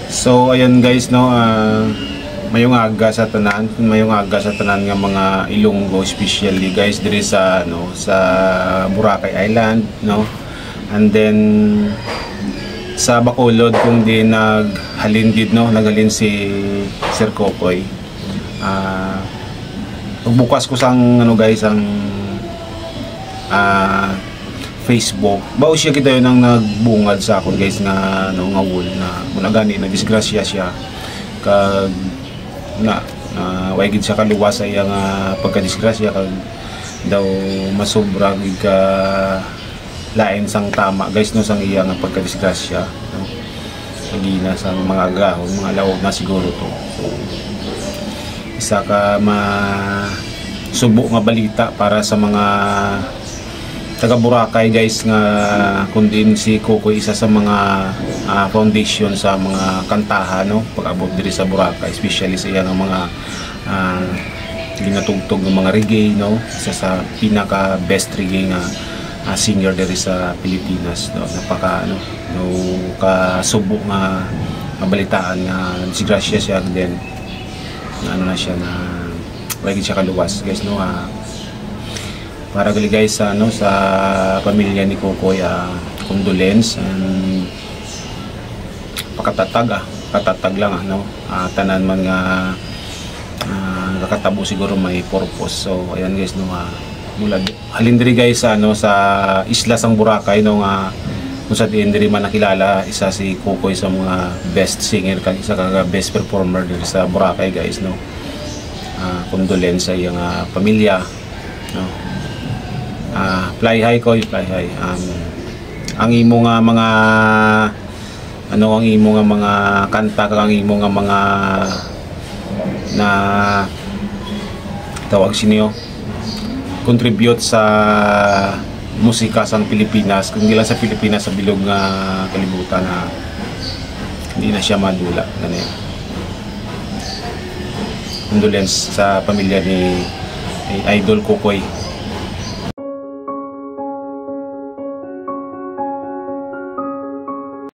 So ayan guys no, mayong aga sa tanan nga mga Ilonggo, especially guys diri sa sa Boracay Island no. And then sa Bacolod kung di naghalin gid no, naghalin si Sir Kokoy. Pagbukas ko sang guys ang Facebook, bao siya kita yun ang nagbungad sa akon guys nga nga wall na muna gani na disgrasya siya kag way gid siya kaluwas sa iyang pagkadisgrasya kag daw masobra gid ka lain sang tama guys no sang iyang pagkadisgrasya no, gina sang mga agahon mga lawog na siguro to. So isa ka subo nga balita para sa mga taga Boracay guys nga kundin si Kokoy isa sa mga foundation sa mga kantahan no pag-abot diri sa Boracay, especially sa iyang mga ginatugtog ng mga reggae no, isa sa pinaka best reggae nga singer diri sa Pilipinas no. Napaka kasubo nga mabalitaan nga disgrasya siya then na siya na wala siya kaluwas guys no. Para gali guys sa pamilya ni Kokoy, condolence and katatag lang no. Tanan man nga kakatabo siguro may purpose. So ayan guys no, mula halin diri guys sa isla sang Boracay no nga kung sa diin diri man nakilala isa si Kokoy sa mga best singer kag isa ka best performer diri sa Boracay guys no. Condolence sa iyang pamilya no. Fly high Koy, fly high. Ang imo nga mga ang imo nga mga kanta kag ang imo nga mga na tawag siniyo contribute sa musika sang Pilipinas, kung lang sa Pilipinas sa bilog nga kalibutan na hindi na siya madula ganyan. Condolence sa pamilya ni Idol Kokoy.